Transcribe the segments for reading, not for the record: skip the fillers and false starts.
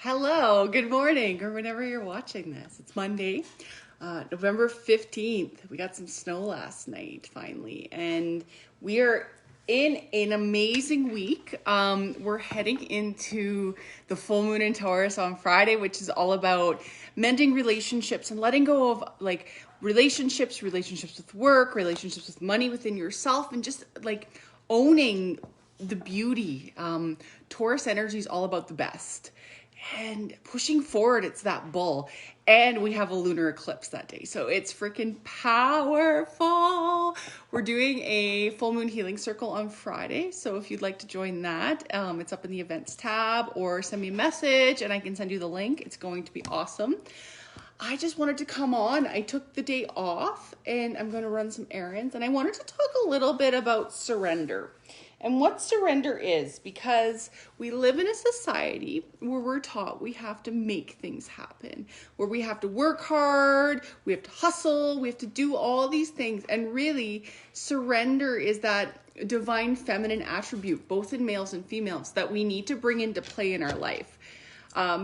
Hello, good morning, or whenever you're watching this. It's Monday, November 15th. We got some snow last night, finally, and we are in an amazing week. We're heading into the full moon in Taurus on Friday, which is all about mending relationships and letting go of relationships with work, relationships with money within yourself, and just owning the beauty. Taurus energy is all about the best. And pushing forward, it's that bull. And we have a lunar eclipse that day. So it's freaking powerful. We're doing a full moon healing circle on Friday. So if you'd like to join that, it's up in the events tab, or send me a message and I can send you the link. It's going to be awesome. I just wanted to come on. I took the day off and I'm going to run some errands. And I wanted to talk a little bit about surrender and what surrender is, because we live in a society where we're taught we have to make things happen, where we have to work hard, we have to hustle, we have to do all these things. And really, surrender is that divine feminine attribute, both in males and females, that we need to bring into play in our life.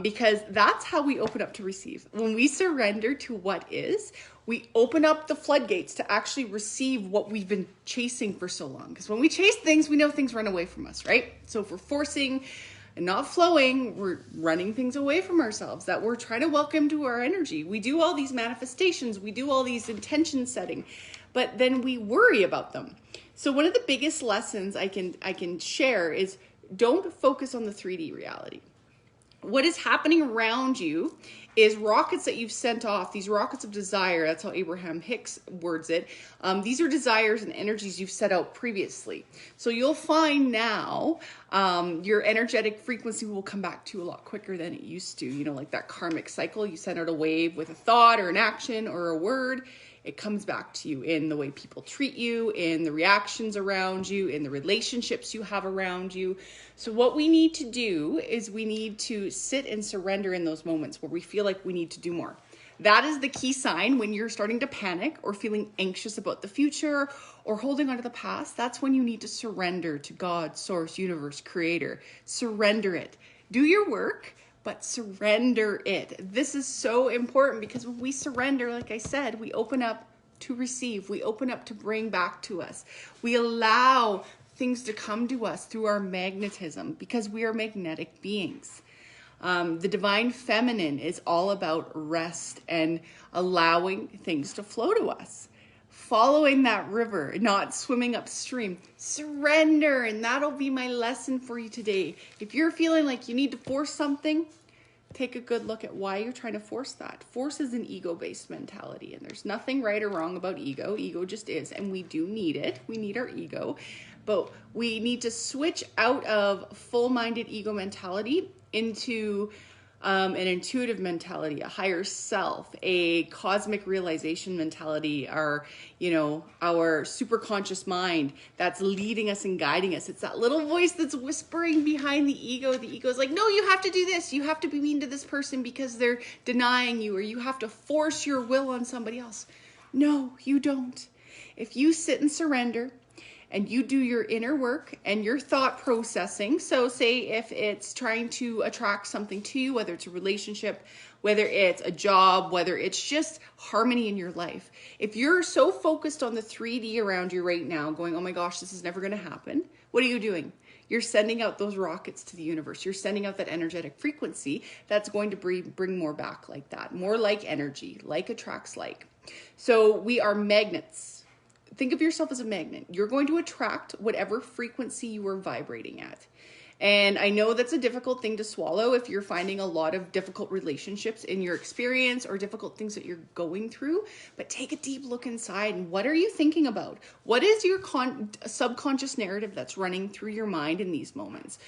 Because that's how we open up to receive. When we surrender to what is, we open up the floodgates to actually receive what we've been chasing for so long. Because when we chase things, we know things run away from us, right? So if we're forcing and not flowing, we're running things away from ourselves that we're trying to welcome to our energy. We do all these manifestations, we do all these intention setting, but then we worry about them. So one of the biggest lessons I can share is don't focus on the 3D reality. What is happening around you is rockets that you've sent off, these rockets of desire. That's how Abraham Hicks words it. These are desires and energies you've set out previously. So you'll find now your energetic frequency will come back to you a lot quicker than it used to. You know, like that karmic cycle. You send out a wave with a thought or an action or a word. It comes back to you in the way people treat you, in the reactions around you, in the relationships you have around you. So what we need to do is we need to sit and surrender in those moments where we feel like we need to do more. That is the key sign when you're starting to panic or feeling anxious about the future or holding on to the past. That's when you need to surrender to God, source, universe, creator. Surrender it. Do your work, but surrender it. This is so important, because when we surrender, like I said, we open up to receive. We open up to bring back to us. We allow things to come to us through our magnetism, because we are magnetic beings. The divine feminine is all about rest and allowing things to flow to us. Following that river, not swimming upstream. Surrender, and that'll be my lesson for you today. If you're feeling like you need to force something, take a good look at why you're trying to force that. Force is an ego-based mentality, and there's nothing right or wrong about ego. Ego just is, and we do need it. We need our ego, but we need to switch out of full-minded ego mentality into an intuitive mentality, a higher self, a cosmic realization mentality, our super conscious mind that's leading us and guiding us. It's that little voice that's whispering behind the ego. The ego is like, no, you have to do this. You have to be mean to this person because they're denying you, or you have to force your will on somebody else. No, you don't. If you sit and surrender, and you do your inner work and your thought processing. So say if it's trying to attract something to you, whether it's a relationship, whether it's a job, whether it's just harmony in your life. If you're so focused on the 3D around you right now, going, oh my gosh, this is never going to happen. What are you doing? You're sending out those rockets to the universe. You're sending out that energetic frequency that's going to bring more back like that. More like energy, like attracts like. So we are magnets. Think of yourself as a magnet. You're going to attract whatever frequency you are vibrating at. And I know that's a difficult thing to swallow if you're finding a lot of difficult relationships in your experience or difficult things that you're going through. But take a deep look inside, and what are you thinking about? What is your subconscious narrative that's running through your mind in these moments?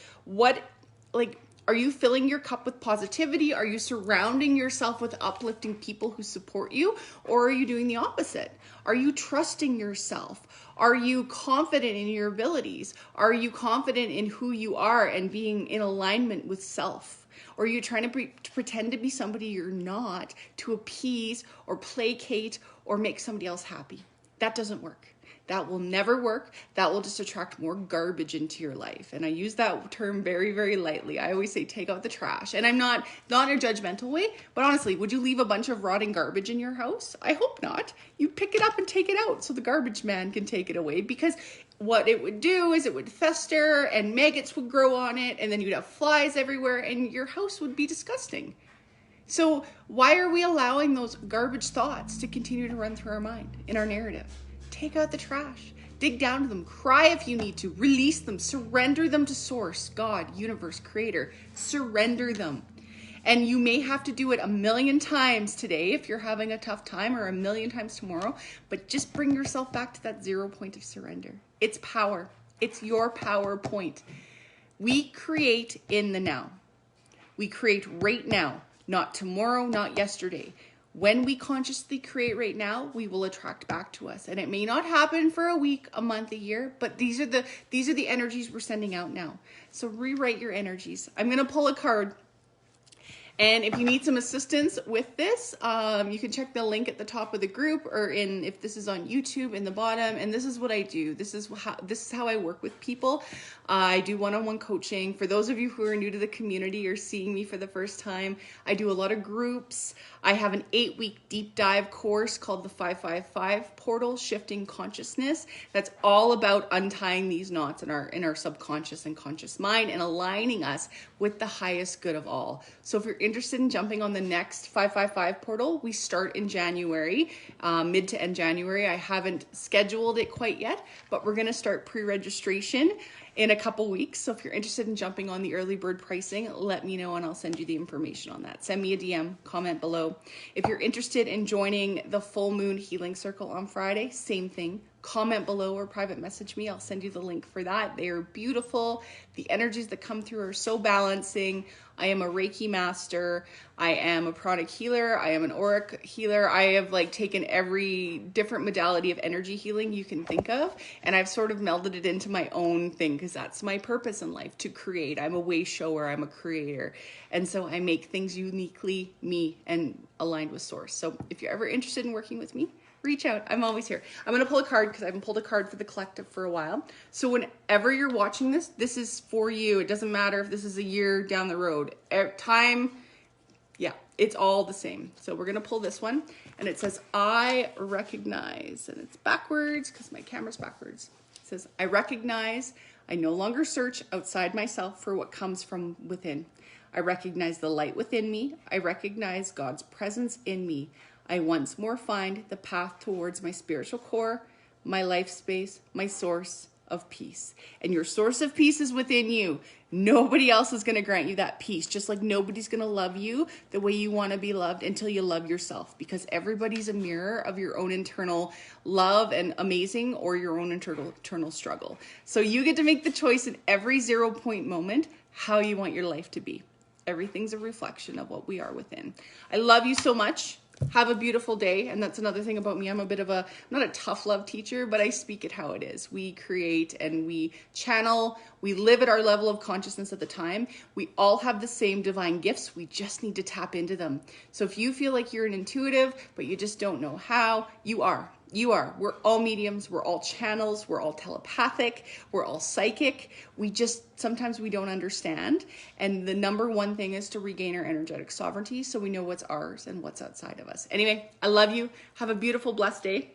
Are you filling your cup with positivity? Are you surrounding yourself with uplifting people who support you? Or are you doing the opposite? Are you trusting yourself? Are you confident in your abilities? Are you confident in who you are and being in alignment with self? Or are you trying to pretend to be somebody you're not to appease or placate or make somebody else happy? That doesn't work. That will never work. That will just attract more garbage into your life. And I use that term very, very lightly. I always say take out the trash. And I'm not in a judgmental way, but honestly, would you leave a bunch of rotting garbage in your house? I hope not. You pick it up and take it out so the garbage man can take it away, because what it would do is it would fester and maggots would grow on it, and then you'd have flies everywhere and your house would be disgusting. So why are we allowing those garbage thoughts to continue to run through our mind, in our narrative? Take out the trash. Dig down to them. Cry if you need to. Release them. Surrender them to Source, God, Universe, Creator. Surrender them. And you may have to do it 1,000,000 times today if you're having a tough time, or 1,000,000 times tomorrow. But just bring yourself back to that 0 point of surrender. It's power. It's your power point. We create in the now. We create right now, not tomorrow, not yesterday. When we consciously create right now, we will attract back to us. And it may not happen for a week, a month, a year, but these are the energies we're sending out now. So rewrite your energies. I'm going to pull a card. And if you need some assistance with this, you can check the link at the top of the group, or if this is on YouTube, in the bottom. And this is what I do. This is how I work with people. I do one-on-one coaching. For those of you who are new to the community or seeing me for the first time, I do a lot of groups. I have an 8-week deep dive course called the 555 Portal, Shifting Consciousness. That's all about untying these knots in our subconscious and conscious mind and aligning us with the highest good of all. So if you're interested in jumping on the next 555 portal, we start in January, mid to end January. I haven't scheduled it quite yet, but we're going to start pre-registration in a couple weeks. So if you're interested in jumping on the early bird pricing, let me know and I'll send you the information on that. Send me a DM, comment below. If you're interested in joining the full moon healing circle on Friday, same thing. Comment below or private message me. I'll send you the link for that. They are beautiful. The energies that come through are so balancing. I am a Reiki master. I am a pranic healer. I am an auric healer. I have taken every different modality of energy healing you can think of, and I've sort of melded it into my own thing, because that's my purpose in life, to create. I'm a way shower. I'm a creator. And so I make things uniquely me and aligned with Source. So if you're ever interested in working with me, reach out. I'm always here. I'm going to pull a card because I haven't pulled a card for the collective for a while. So whenever you're watching this, this is for you. It doesn't matter if this is a year down the road. Time, yeah, it's all the same. So we're going to pull this one, and it says, I recognize, and it's backwards because my camera's backwards. It says, I recognize I no longer search outside myself for what comes from within. I recognize the light within me. I recognize God's presence in me. I once more find the path towards my spiritual core, my life space, my source of peace. And your source of peace is within you. Nobody else is going to grant you that peace, just like nobody's going to love you the way you want to be loved until you love yourself, because everybody's a mirror of your own internal love and amazing, or your own internal struggle. So you get to make the choice in every 0 point moment how you want your life to be. Everything's a reflection of what we are within. I love you so much. Have a beautiful day. And that's another thing about me. I'm a bit of not a tough love teacher, but I speak it how it is. We create and we channel. We live at our level of consciousness at the time. We all have the same divine gifts. We just need to tap into them. So if you feel like you're an intuitive, but you just don't know how, you are. You are. We're all mediums. We're all channels. We're all telepathic. We're all psychic. Sometimes we don't understand. And the number one thing is to regain our energetic sovereignty, so we know what's ours and what's outside of us. Anyway, I love you. Have a beautiful, blessed day.